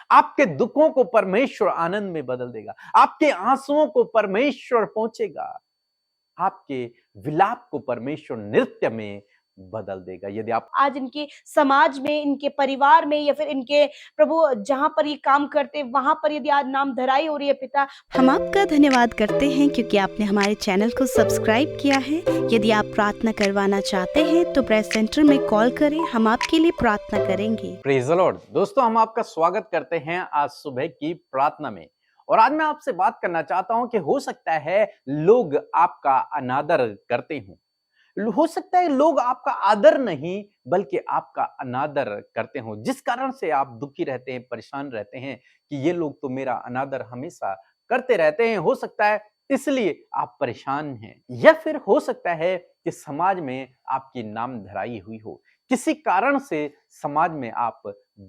आपके दुखों को परमेश्वर आनंद में बदल देगा, आपके आंसुओं को परमेश्वर पहुंचेगा, आपके विलाप को परमेश्वर नृत्य में बदल देगा। यदि आप आज इनके समाज में, इनके परिवार में, या फिर इनके प्रभु जहां पर ये काम करते वहां पर यदि आज नाम धराई हो रही है पिता, हम आपका धन्यवाद करते हैं क्योंकि आपने हमारे चैनल को सब्सक्राइब किया है। यदि आप प्रार्थना करवाना चाहते हैं तो प्रेस सेंटर में कॉल करें, हम आपके लिए प्रार्थना करेंगे। Praise the Lord. दोस्तों, हम आपका स्वागत करते हैं आज सुबह की प्रार्थना में। और आज मैं आपसे बात करना चाहता हूं कि हो सकता है लोग आपका अनादर करते हों, हो सकता है लोग आपका आदर नहीं बल्कि आपका अनादर करते हो, जिस कारण से आप दुखी रहते हैं, परेशान रहते हैं कि ये लोग तो मेरा अनादर हमेशा करते रहते हैं। हो सकता है इसलिए आप परेशान हैं, या फिर हो सकता है कि समाज में आपकी नाम धराई हुई हो, किसी कारण से समाज में आप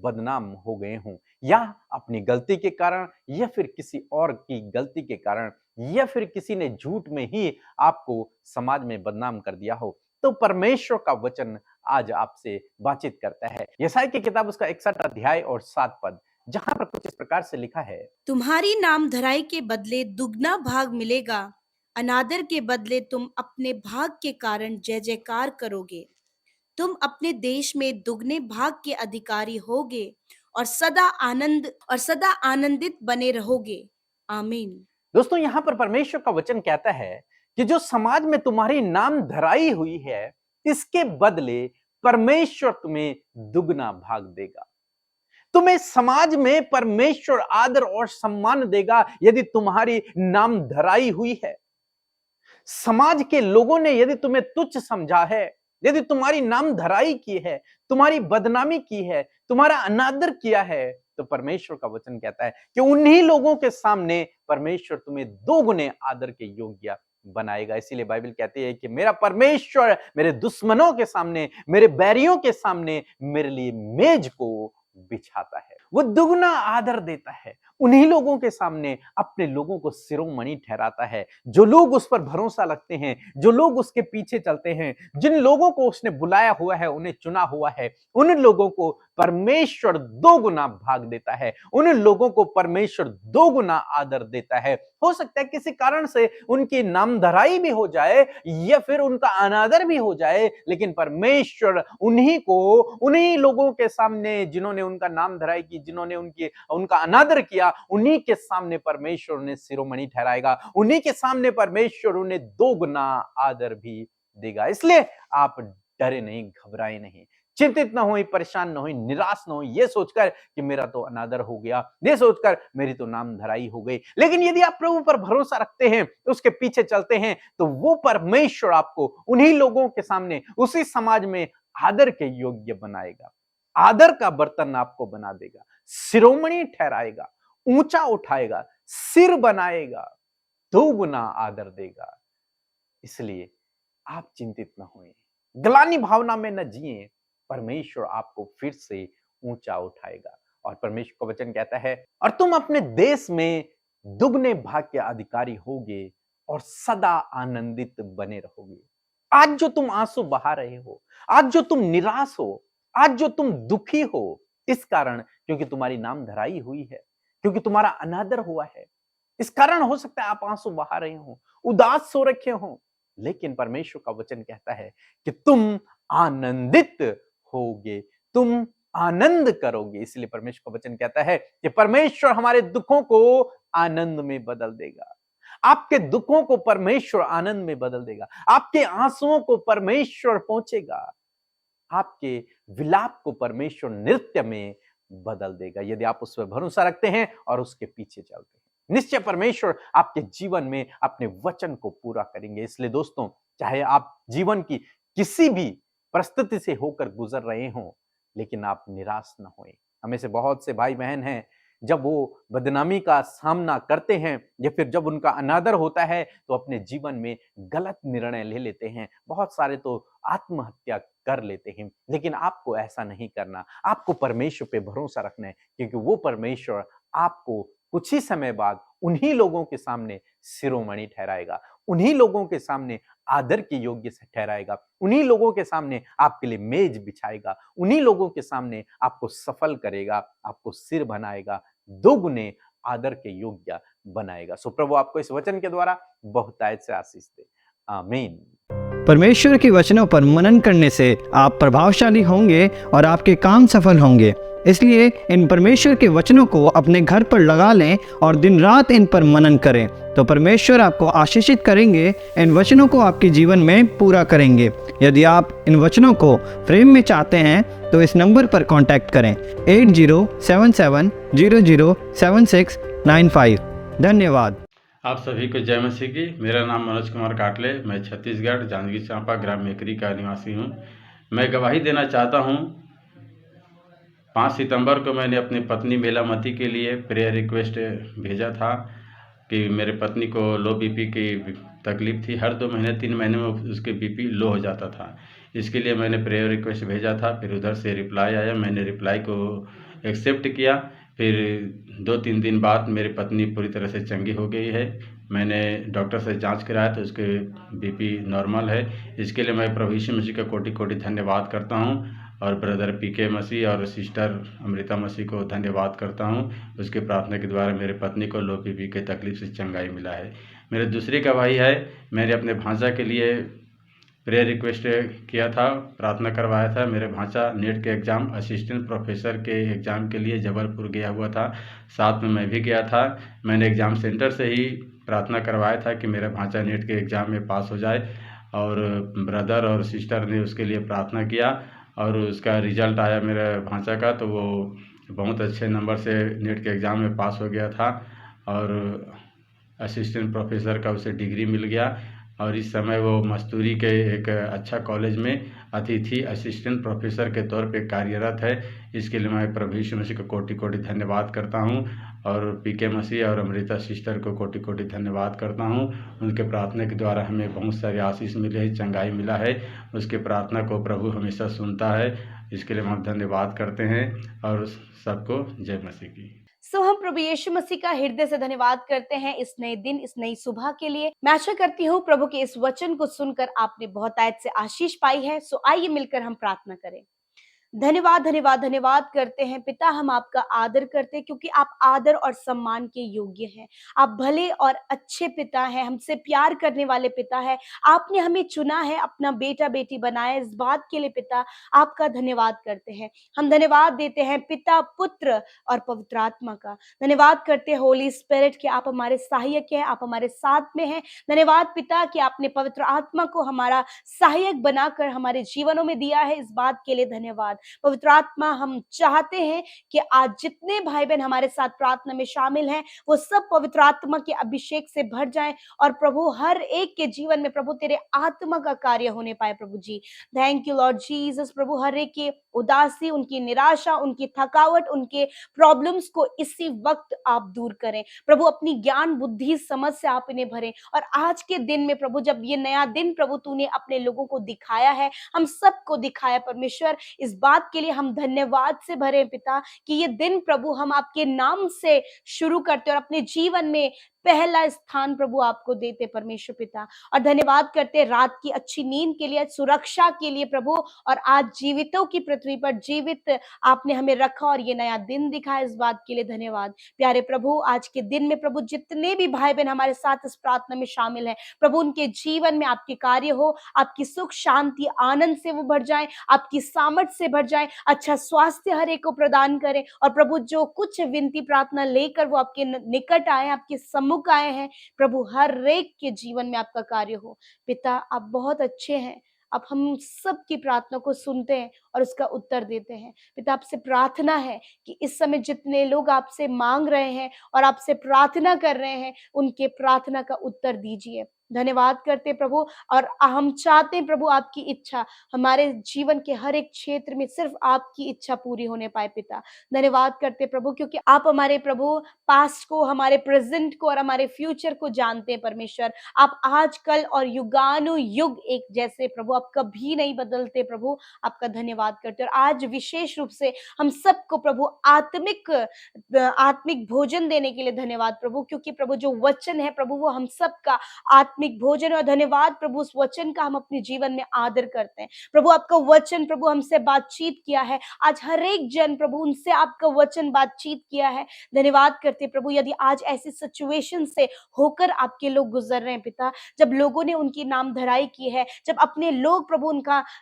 बदनाम हो गए हों, या अपनी गलती के कारण, या फिर किसी और की गलती के कारण, या फिर किसी ने झूठ में ही आपको समाज में बदनाम कर दिया हो। तो परमेश्वर का वचन आज आपसे बातचीत करता है। यशायाह की किताब उसका 61 अध्याय और 7 पद, जहां पर कुछ इस प्रकार से लिखा है, तुम्हारी नाम धराई के बदले दुगना भाग मिलेगा, अनादर के बदले तुम अपने भाग के कारण जय जयकार करोगे। तुम अपने देश में दुगने भाग के अधिकारी होगे और सदा आनंदित बने रहोगे। आमीन। दोस्तों, यहां पर परमेश्वर का वचन कहता है कि जो समाज में तुम्हारी नाम धराई हुई है, इसके बदले परमेश्वर तुम्हें दुगना भाग देगा। तुम्हें समाज में परमेश्वर आदर और सम्मान देगा यदि तुम्हारी नाम धराई हुई है। समाज के लोगों ने यदि तुम्हें तुच्छ समझा है, यदि तुम्हारी नाम धराई की है, तुम्हारी बदनामी की है, तुम्हारा अनादर किया है, तो परमेश्वर का वचन कहता है कि उन्हीं लोगों के सामने परमेश्वर तुम्हें दो गुने आदर के योग्य बनाएगा। इसीलिए बाइबल कहती है कि मेरा परमेश्वर मेरे दुश्मनों के सामने, मेरे बैरियों के सामने मेरे लिए मेज को बिछाता है। वो दुगना आदर देता है, उन्हीं लोगों के सामने अपने लोगों को शिरोमणि ठहराता है, जो लोग उस पर भरोसा रखते हैं, जो लोग उसके पीछे चलते हैं, जिन लोगों को उसने बुलाया हुआ है, उन्हें चुना हुआ है, उन लोगों को परमेश्वर दो गुना भाग देता है, उन लोगों को परमेश्वर दो गुना आदर देता है। हो सकता है किसी कारण से उनकी नामधराई भी हो जाए या फिर उनका अनादर भी हो जाए, लेकिन परमेश्वर उन्हीं लोगों के सामने जिन्होंने उनका नाम धराई की, जिन्होंने उनका अनादर किया, उन्हीं के सामने परमेश्वर उन्हें शिरोमणि ठहराएगा, उन्हीं के सामने परमेश्वर उन्हें दो गुना आदर भी देगा। इसलिए आप डरे नहीं, घबराए नहीं, चिंतित ना हो, परेशान ना हो, निराश ना हो, ये सोचकर कि मेरा तो अनादर हो गया, ये सोचकर मेरी तो नाम धराई हो गई। लेकिन यदि आप प्रभु पर भरोसा रखते हैं, उसके पीछे चलते हैं, तो वो परमेश्वर आपको उन्हीं लोगों के सामने, उसी समाज में आदर के योग्य बनाएगा, आदर का बर्तन आपको बना देगा, शिरोमणि ठहराएगा, ऊंचा उठाएगा, सिर बनाएगा, दो गुना आदर देगा। इसलिए आप चिंतित न होएं, ग्लानि भावना में न जिए, परमेश्वर आपको फिर से ऊंचा उठाएगा। और परमेश्वर का वचन कहता है, और तुम अपने देश में दुगने भाग के अधिकारी होगे और सदा आनंदित बने रहोगे। आज जो तुम आंसू बहा रहे हो, आज जो तुम निराश हो, आज जो तुम दुखी हो, इस कारण क्योंकि तुम्हारी नाम धराई हुई है, क्योंकि तुम्हारा अनादर हुआ है, इस कारण हो सकता है आप आंसू बहा रहे हो, उदास हो रखे हो। लेकिन परमेश्वर का वचन कहता है कि तुम आनंदित होगे, तुम आनंद करोगे। इसलिए परमेश्वर का वचन कहता है कि परमेश्वर हमारे दुखों को आनंद में बदल देगा। आपके दुखों को परमेश्वर आनंद में बदल देगा, आपके आंसुओं को परमेश्वर पहुंचेगा, आपके विलाप को परमेश्वर नृत्य में बदल देगा, यदि आप उस पर भरोसा रखते हैं और उसके पीछे चलते हैं। निश्चय परमेश्वर आपके जीवन में अपने वचन को पूरा करेंगे। इसलिए दोस्तों, चाहे आप जीवन की किसी भी परिस्थिति से होकर गुजर रहे हों, लेकिन आप निराश न होएं। हमें से बहुत से भाई बहन हैं, जब वो बदनामी का सामना करते हैं या फिर जब उनका अनादर होता है, तो अपने जीवन में गलत निर्णय ले लेते हैं, बहुत सारे तो आत्महत्या कर लेते हैं। लेकिन आपको ऐसा नहीं करना, आपको परमेश्वर पे भरोसा रखना है, क्योंकि वो परमेश्वर आपको कुछ ही समय बाद उन्हीं लोगों के सामने शिरोमणि ठहराएगा, उन्हीं लोगों के सामने आदर के योग्य से ठहराएगा, उन्हीं लोगों के सामने आपके लिए मेज बिछाएगा, उन्हीं लोगों के सामने आपको सफल करेगा, आपको सिर बनाएगा, दोगुने आदर के योग्य बनाएगा। सो प्रभु आपको इस वचन के द्वारा बहुतायत से आशीष दे। आमीन। परमेश्वर के वचनों पर मनन करने से आप प्रभावशाली होंगे और आपके काम सफल होंगे। इसलिए इन परमेश्वर के वचनों को अपने घर पर लगा लें और दिन रात इन पर मनन करें, तो परमेश्वर आपको आशीषित करेंगे, इन वचनों को आपके जीवन में पूरा करेंगे। यदि आप इन वचनों को फ्रेम में चाहते हैं तो इस नंबर पर कांटेक्ट करें 8077007695। धन्यवाद। आप सभी को जय मसीह की। मेरा नाम मनोज कुमार काटले, मैं छत्तीसगढ़ जांजगीर चांपा ग्राम मेकरी का निवासी हूँ। मैं गवाही देना चाहता हूँ। 5 सितंबर को मैंने अपनी पत्नी मेलामती के लिए प्रेयर रिक्वेस्ट भेजा था कि मेरे पत्नी को लो बीपी की तकलीफ़ थी। हर 2 महीने 3 महीने में उसके बीपी लो हो जाता था। इसके लिए मैंने प्रेयर रिक्वेस्ट भेजा था। फिर उधर से रिप्लाई आया, मैंने रिप्लाई को एक्सेप्ट किया। फिर 2-3 दिन बाद मेरी पत्नी पूरी तरह से चंगी हो गई है। मैंने डॉक्टर से जांच कराया तो उसके बीपी नॉर्मल है। इसके लिए मैं प्रभु यीशु मसीह का कोटि-कोटि धन्यवाद करता हूं और ब्रदर पीके मसीह और सिस्टर अमृता मसीह को धन्यवाद करता हूं। उसके प्रार्थना के द्वारा मेरे पत्नी को लो बीपी के तकलीफ से चंगाई मिला है। मेरी दूसरी गवाही है, मैंने अपने भांजा के लिए प्रेयर रिक्वेस्ट किया था, प्रार्थना करवाया था। मेरे भांजा नेट के एग्ज़ाम असिस्टेंट प्रोफेसर के एग्ज़ाम के लिए जबलपुर गया हुआ था, साथ में मैं भी गया था। मैंने एग्ज़ाम सेंटर से ही प्रार्थना करवाया था कि मेरा भांजा नेट के एग्ज़ाम में पास हो जाए, और ब्रदर और सिस्टर ने उसके लिए प्रार्थना किया और उसका रिज़ल्ट आया मेरे भांजा का, तो वो बहुत अच्छे नंबर से नेट के एग्ज़ाम में पास हो गया था और असिस्टेंट प्रोफेसर का उसे डिग्री मिल गया। और इस समय वो मस्तूरी के एक अच्छा कॉलेज में अतिथि असिस्टेंट प्रोफेसर के तौर पे कार्यरत है। इसके लिए मैं प्रभु यीशु मसीह को कोटि-कोटि धन्यवाद करता हूं और पीके मसीह और अमृता सिस्टर को कोटि-कोटि धन्यवाद करता हूं। उनके प्रार्थना के द्वारा हमें बहुत सारे आशीष मिले हैं, चंगाई मिला है। उसके प्रार्थना को प्रभु हमेशा सुनता है। इसके लिए हम धन्यवाद करते हैं और सबको जय मसीह की। सो हम प्रभु यीशु मसीह का हृदय से धन्यवाद करते हैं इस नए दिन, इस नई सुबह के लिए। मैं आशा करती हूँ प्रभु के इस वचन को सुनकर आपने बहुतायत से आशीष पाई है। सो आइए मिलकर हम प्रार्थना करें। धन्यवाद धन्यवाद धन्यवाद करते हैं पिता, हम आपका आदर करते हैं क्योंकि आप आदर और सम्मान के योग्य हैं। आप भले और अच्छे पिता हैं, हमसे प्यार करने वाले पिता है। आपने हमें चुना है, अपना बेटा बेटी बनाया, इस बात के लिए पिता आपका धन्यवाद करते हैं। हम धन्यवाद देते हैं पिता, पुत्र और पवित्र आत्मा का। धन्यवाद करते हैं होली स्पिरिट कि आप हमारे सहायक हैं, आप हमारे साथ में हैं। धन्यवाद पिता कि आपने पवित्र आत्मा को हमारा सहायक बनाकर हमारे जीवनों में दिया है, इस बात के लिए धन्यवाद। पवित्र आत्मा, हम चाहते हैं कि आज जितने भाई बहन हमारे साथ प्रार्थना में शामिल हैं वो सब पवित्र आत्मा के अभिषेक से भर जाएं और प्रभु हर एक के जीवन में प्रभु तेरे आत्मा का कार्य होने पाए। प्रभु जी थैंक यू लॉर्ड जीसस। प्रभु हर एक की उदासी, उनकी निराशा, उनकी थकावट, उनके प्रॉब्लम्स को इसी वक्त आप दूर करें। प्रभु अपनी ज्ञान बुद्धि समझ से आप इन्हें भरें और आज के दिन में प्रभु जब ये नया दिन प्रभु तूने अपने लोगों को दिखाया है, हम सबको दिखाया परमेश्वर, इस बात के लिए हम धन्यवाद से भरे पिता कि ये दिन प्रभु हम आपके नाम से शुरू करते और अपने जीवन में पहला स्थान प्रभु आपको देते परमेश्वर पिता। और धन्यवाद करते रात की अच्छी नींद के लिए, सुरक्षा के लिए प्रभु, और आज जीवितों की पृथ्वी पर जीवित आपने हमें रखा और ये नया दिन दिखाया, इस बात के लिए धन्यवाद। प्यारे प्रभु आज के दिन में प्रभु जितने भी भाई बहन हमारे साथ इस प्रार्थना में शामिल हैं प्रभु, उनके जीवन में आपके कार्य हो, आपकी सुख शांति आनंद से वो भर जाए, आपकी सामर्थ से भर जाए, अच्छा स्वास्थ्य हर एक को प्रदान करें। और प्रभु जो कुछ विनती प्रार्थना लेकर वो आपके निकट आए, आपके सम्मुख आए हैं प्रभु, हर एक के जीवन में आपका कार्य हो। पिता आप बहुत अच्छे हैं, आप हम सब की प्रार्थना को सुनते हैं और उसका उत्तर देते हैं। पिता आपसे प्रार्थना है कि इस समय जितने लोग आपसे मांग रहे हैं और आपसे प्रार्थना कर रहे हैं, उनके प्रार्थना का उत्तर दीजिए। धन्यवाद करते प्रभु, और हम चाहते हैं प्रभु आपकी इच्छा हमारे जीवन के हर एक क्षेत्र में सिर्फ आपकी इच्छा पूरी होने पाए। पिता धन्यवाद करते प्रभु क्योंकि आप हमारे प्रभु पास्ट को, हमारे प्रेजेंट को और हमारे फ्यूचर को जानते हैं परमेश्वर। आप आज कल और युगानुयुग एक जैसे प्रभु, आप कभी नहीं बदलते प्रभु, आपका धन्यवाद करते। और आज विशेष रूप से हम सबको प्रभु आत्मिक भोजन देने के लिए धन्यवाद प्रभु, क्योंकि प्रभु जो वचन है प्रभु वो हम सबका आत्मिक भोजन और धन्यवाद प्रभु उस वचन का हम अपने जीवन में आदर करते हैं। प्रभु आपका वचन प्रभु हमसे बातचीत किया है, आज हर एक जन प्रभु उनसे आपका वचन बातचीत किया है। धन्यवाद करते प्रभु, यदि आज ऐसी सिचुएशन से होकर आपके लोग गुजर रहे हैं पिता, जब लोगों ने उनकी नाम धराई की है, जब अपने लोग प्रभु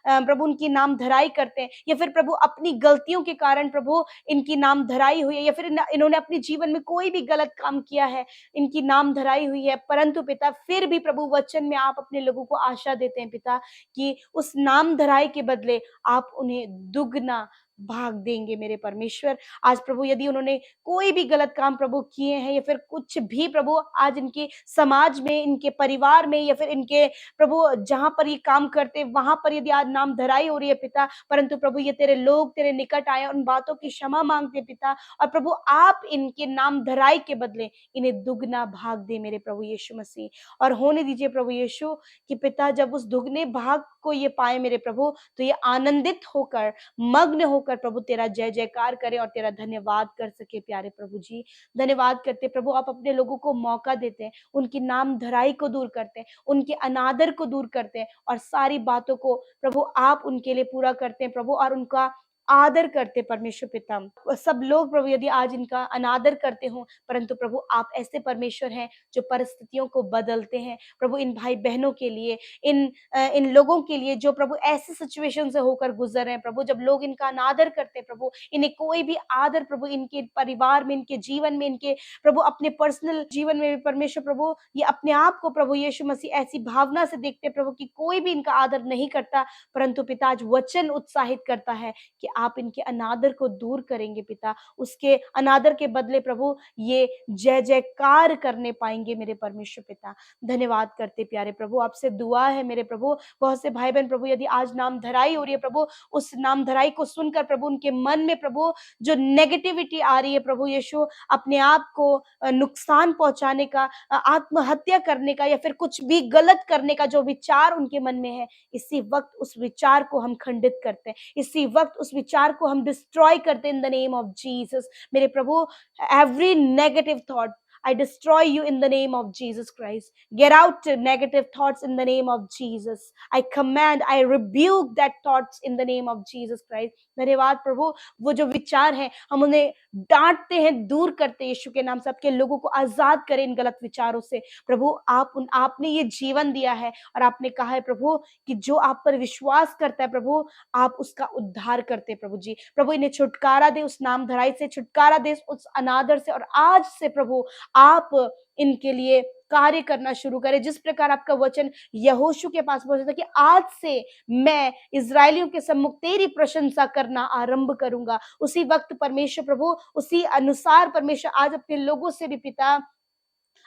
प्रभु उनकी नाम धराई करते हैं, या फिर प्रभु अपनी गलतियों के कारण प्रभु इनकी नाम धराई हुई है, या फिर इन्होंने अपने जीवन में कोई भी गलत काम किया है, इनकी नाम धराई हुई है, परंतु पिता फिर भी प्रभु वचन में आप अपने लोगों को आशा देते हैं पिता कि उस नाम धराई के बदले आप उन्हें दुगना भाग देंगे मेरे परमेश्वर। आज प्रभु यदि उन्होंने कोई भी गलत काम प्रभु किए हैं, या फिर कुछ भी प्रभु आज इनके समाज में, इनके परिवार में, या फिर इनके प्रभु जहां पर ये काम करते वहां पर यदि आज नाम धराई हो रही है पिता, परंतु प्रभु ये तेरे लोग तेरे निकट आए, उन बातों की क्षमा मांगते पिता, और प्रभु आप इनके नाम धराई के बदले इन्हें दुगना भाग दे मेरे प्रभु यीशु मसीह। और होने दीजिए प्रभु यीशु कि पिता जब उस दुगने भाग को ये पाए मेरे प्रभु, तो ये आनंदित होकर, मग्न होकर प्रभु तेरा जय जयकार करे और तेरा धन्यवाद कर सके। प्यारे प्रभु जी, धन्यवाद करते प्रभु, आप अपने लोगों को मौका देते हैं, उनकी नाम धराई को दूर करते हैं, उनके अनादर को दूर करते हैं, और सारी बातों को प्रभु आप उनके लिए पूरा करते हैं प्रभु, और उनका आदर करते परमेश्वर पिता। सब लोग प्रभु यदि आज इनका अनादर करते हो, परंतु प्रभु आप ऐसे परमेश्वर हैं जो परिस्थितियों को बदलते हैं प्रभु, इन भाई बहनों के लिए, इन लोगों के लिए जो प्रभु ऐसे सिचुएशन से होकर गुजर रहे हैं प्रभु, जब लोग इनका अनादर करते हैं प्रभु, इन्हें कोई भी आदर प्रभु इनके परिवार में, इनके जीवन में, इनके प्रभु अपने पर्सनल जीवन में भी परमेश्वर प्रभु ये अपने आप को प्रभु यीशु मसीह ऐसी भावना से देखते हैं प्रभु कि कोई भी इनका आदर नहीं करता, परंतु पिता आज वचन उत्साहित करता है कि आप इनके अनादर को दूर करेंगे पिता, उसके अनादर के बदले प्रभु ये जय जयकार करने पाएंगे मेरे परमेश्वर पिता। धन्यवाद करते प्यारे प्रभु, आपसे दुआ है मेरे प्रभु, बहुत से भाई बहन प्रभु यदि आज नाम धराई हो रही है प्रभु, उस नाम धराई को सुनकर प्रभु उनके मन में प्रभु जो नेगेटिविटी आ रही है प्रभु यीशु, अपने आप को नुकसान पहुंचाने का, आत्महत्या करने का, या फिर कुछ भी गलत करने का जो विचार उनके मन में है, इसी वक्त उस विचार को हम खंडित करते हैं, इसी वक्त उस विचार को हम डिस्ट्रॉय करते हैं in the name of Jesus मेरे प्रभु। Every negative thought I destroy you in the name of Jesus Christ. Get out negative thoughts in the name of Jesus. I command, I rebuke that thoughts in the name of Jesus Christ. धन्यवाद प्रभु, वो जो विचार हैं हम उन्हें डांटते हैं, दूर करते हैं यीशु के नाम से। आपके लोगों को आजाद करें इन गलत विचारों से प्रभु। आपने ये जीवन दिया है और आपने कहा है प्रभु कि जो आप पर विश्वास करता है प्रभु आप उसका उद्धार करते हैं प्रभु जी। प्रभु इन्हें छुटकारा दे, उस नाम धराई से छुटकारा दे, उस अनादर से, और आज से प्रभु आप इनके लिए कार्य करना शुरू करें। जिस प्रकार आपका वचन यहोशू के पास पहुंचा था कि आज से मैं इजरायलियों के सम्मुख तेरी प्रशंसा करना आरंभ करूंगा, उसी वक्त परमेश्वर प्रभु उसी अनुसार परमेश्वर आज अपने लोगों से भी पिता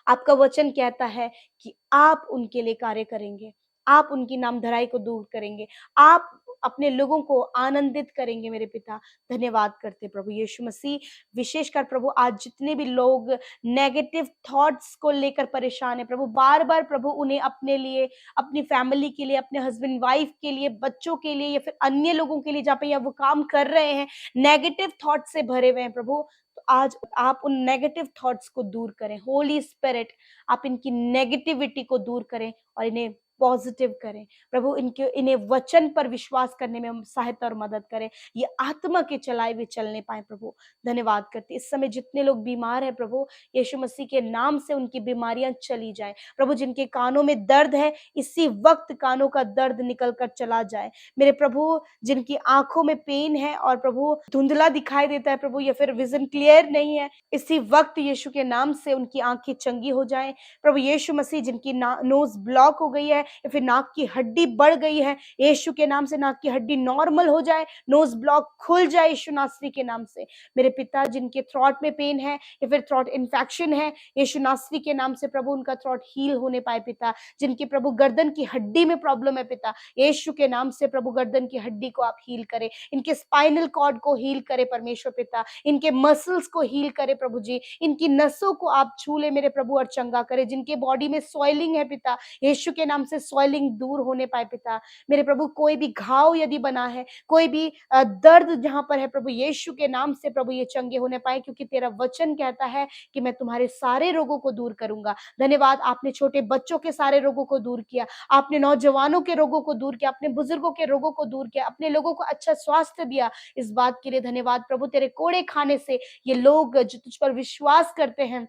आपका वचन कहता है कि आप उनके लिए कार्य करेंगे, आप उनकी नाम धराई को दूर करेंगे, आप अपने लोगों को आनंदित करेंगे मेरे पिता। धन्यवाद करते प्रभु यीशु मसीह। विशेषकर प्रभु आज जितने भी लोग नेगेटिव थॉट्स को लेकर परेशान है प्रभु, बार बार प्रभु उन्हें अपने लिए, अपनी फैमिली के लिए, अपने हस्बैंड वाइफ के लिए, बच्चों के लिए, या फिर अन्य लोगों के लिए जहाँ पे या वो काम कर रहे हैं नेगेटिव थॉट से भरे हुए हैं प्रभु, तो आज आप उन नेगेटिव थॉट्स को दूर करें। होली स्पिरिट आप इनकी नेगेटिविटी को दूर करें और इन्हें पॉजिटिव करें प्रभु, इन्हें वचन पर विश्वास करने में सहायता और मदद करें, ये आत्मा के चलाए हुए चलने पाए प्रभु। धन्यवाद करते इस समय जितने लोग बीमार हैं प्रभु यीशु मसीह के नाम से उनकी बीमारियां चली जाए प्रभु। जिनके कानों में दर्द है इसी वक्त कानों का दर्द निकल कर चला जाए मेरे प्रभु। जिनकी आंखों में पेन है और प्रभु धुंधला दिखाई देता है प्रभु, या फिर विजन क्लियर नहीं है, इसी वक्त यीशु के नाम से उनकी आंखें चंगी हो जाए प्रभु यीशु मसीह। जिनकी नोज ब्लॉक हो गई है या फिर नाक की हड्डी बढ़ गई है, यीशु के नाम से नाक की हड्डी नॉर्मल हो जाए, नोज ब्लॉक खुल जाए यीशु नासरी के नाम से मेरे पिता। जिनके थ्रोट में पेन है या फिर थ्रोट इन्फेक्शन है, यीशु नासरी के नाम से प्रभु उनका थ्रोट हील होने पाए पिता। जिनकी प्रभु गर्दन की हड्डी में प्रॉब्लम है पिता, यीशु के नाम से प्रभु गर्दन की हड्डी को आप हील करें, इनके स्पाइनल कॉर्ड को हील करे परमेश्वर पिता, इनके मसल्स को हील करे प्रभु जी, इनकी नसों को आप छू ले मेरे प्रभु और चंगा करे। जिनके बॉडी में सॉइलिंग है पिता, यीशु के नाम से से सॉइलिंग दूर होने पाए पिता। मेरे प्रभु कोई भी घाव यदि बना है, कोई भी दर्द जहां पर है प्रभु, यीशु के नाम से प्रभु ये चंगे होने पाए, क्योंकि तेरा वचन कहता है कि मैं तुम्हारे सारे रोगों को दूर करूंगा। धन्यवाद, आपने छोटे बच्चों के सारे रोगों को दूर किया, आपने नौजवानों के रोगों को दूर किया, अपने बुजुर्गों के रोगों को दूर किया, अपने लोगों को अच्छा स्वास्थ्य दिया। इस बात के लिए धन्यवाद प्रभु। तेरे कोड़े खाने से ये लोग जो तुझ पर विश्वास करते हैं,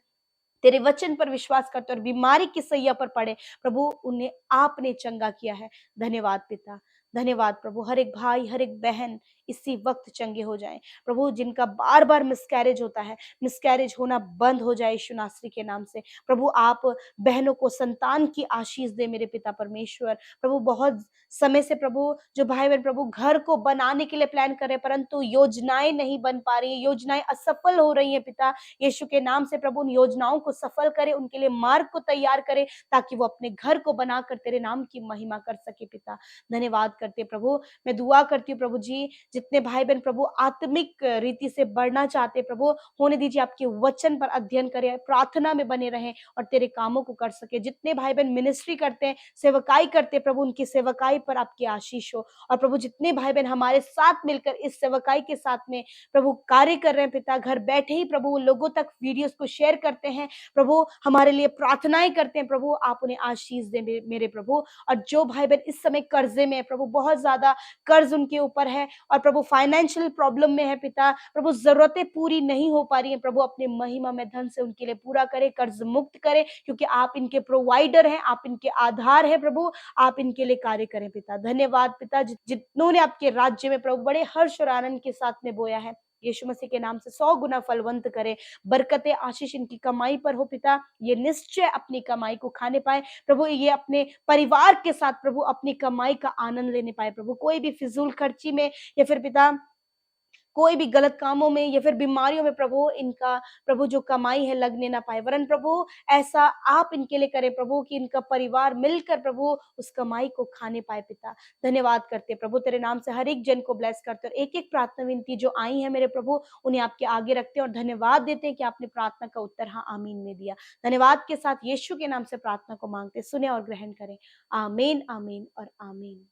तेरे वचन पर विश्वास करते और बीमारी की सैया पर पड़े प्रभु, उन्हें आपने चंगा किया है। धन्यवाद पिता, धन्यवाद प्रभु। हर एक भाई, हर एक बहन इसी वक्त चंगे हो जाएं प्रभु। जिनका बार बार मिसकैरेज होता है, मिसकैरेज होना बंद हो जाए यीशु नासरी के नाम से। प्रभु आप बहनों को संतान की आशीष दे मेरे पिता परमेश्वर। प्रभु बहुत समय से प्रभु जो भाई बहन प्रभु घर को बनाने के लिए प्लान कर रहे हैं, परंतु योजनाएं नहीं बन पा रही है, योजनाएं असफल हो रही है पिता, यीशु के नाम से प्रभु उन योजनाओं को सफल करे, उनके लिए मार्ग को तैयार करे, ताकि वो अपने घर को बनाकर तेरे नाम की महिमा कर सके पिता। धन्यवाद करते प्रभु। मैं दुआ करती हूँ प्रभु जी, जितने भाई बहन प्रभु आत्मिक रीति से बढ़ना चाहते प्रभु, होने दीजिए आपके वचन पर अध्ययन करें, प्रार्थना में बने रहें और तेरे कामों को कर सके। जितने भाई बहन मिनिस्ट्री करते हैं, सेवकाई करते प्रभु, उनकी सेवकाई पर आपकी आशीष हो। और प्रभु जितने भाई बहन हमारे साथ मिलकर इस सेवकाई के साथ में प्रभु कार्य कर रहे हैं पिता, घर बैठे ही प्रभु उन लोगों तक वीडियोस को शेयर करते हैं प्रभु, हमारे लिए प्रार्थनाएं करते हैं प्रभु, आप उन्हें आशीष दे मेरे प्रभु। और जो भाई बहन इस समय कर्जे में है प्रभु, बहुत ज्यादा कर्ज उनके ऊपर है और प्रभु फाइनेंशियल प्रॉब्लम में है पिता, प्रभु जरूरतें पूरी नहीं हो पा रही हैं प्रभु, अपने महिमा में धन से उनके लिए पूरा करे, कर्ज मुक्त करे, क्योंकि आप इनके प्रोवाइडर हैं, आप इनके आधार है प्रभु, आप इनके लिए कार्य करें पिता। धन्यवाद पिता, जितनों ने आपके राज्य में प्रभु बड़े हर्ष और आनंद के साथ में बोया है, यीशु मसीह के नाम से 100 गुना फलवंत करे। बरकतें आशीष इनकी कमाई पर हो पिता, ये निश्चय अपनी कमाई को खाने पाए प्रभु, ये अपने परिवार के साथ प्रभु अपनी कमाई का आनंद लेने पाए प्रभु। कोई भी फिजूल खर्ची में या फिर पिता कोई भी गलत कामों में या फिर बीमारियों में प्रभु इनका प्रभु जो कमाई है लगने ना पाए, वरन प्रभु ऐसा आप इनके लिए करें प्रभु कि इनका परिवार मिलकर प्रभु उस कमाई को खाने पाए पिता। धन्यवाद करते प्रभु, तेरे नाम से हर एक जन को ब्लेस करते और एक एक प्रार्थना विनती जो आई है मेरे प्रभु उन्हें आपके आगे रखते और धन्यवाद देते हैं कि आपने प्रार्थना का उत्तर हाँ आमीन में दिया। धन्यवाद के साथ यीशु के नाम से प्रार्थना को मांगते, सुने और ग्रहण करें। आमीन, आमीन और आमीन।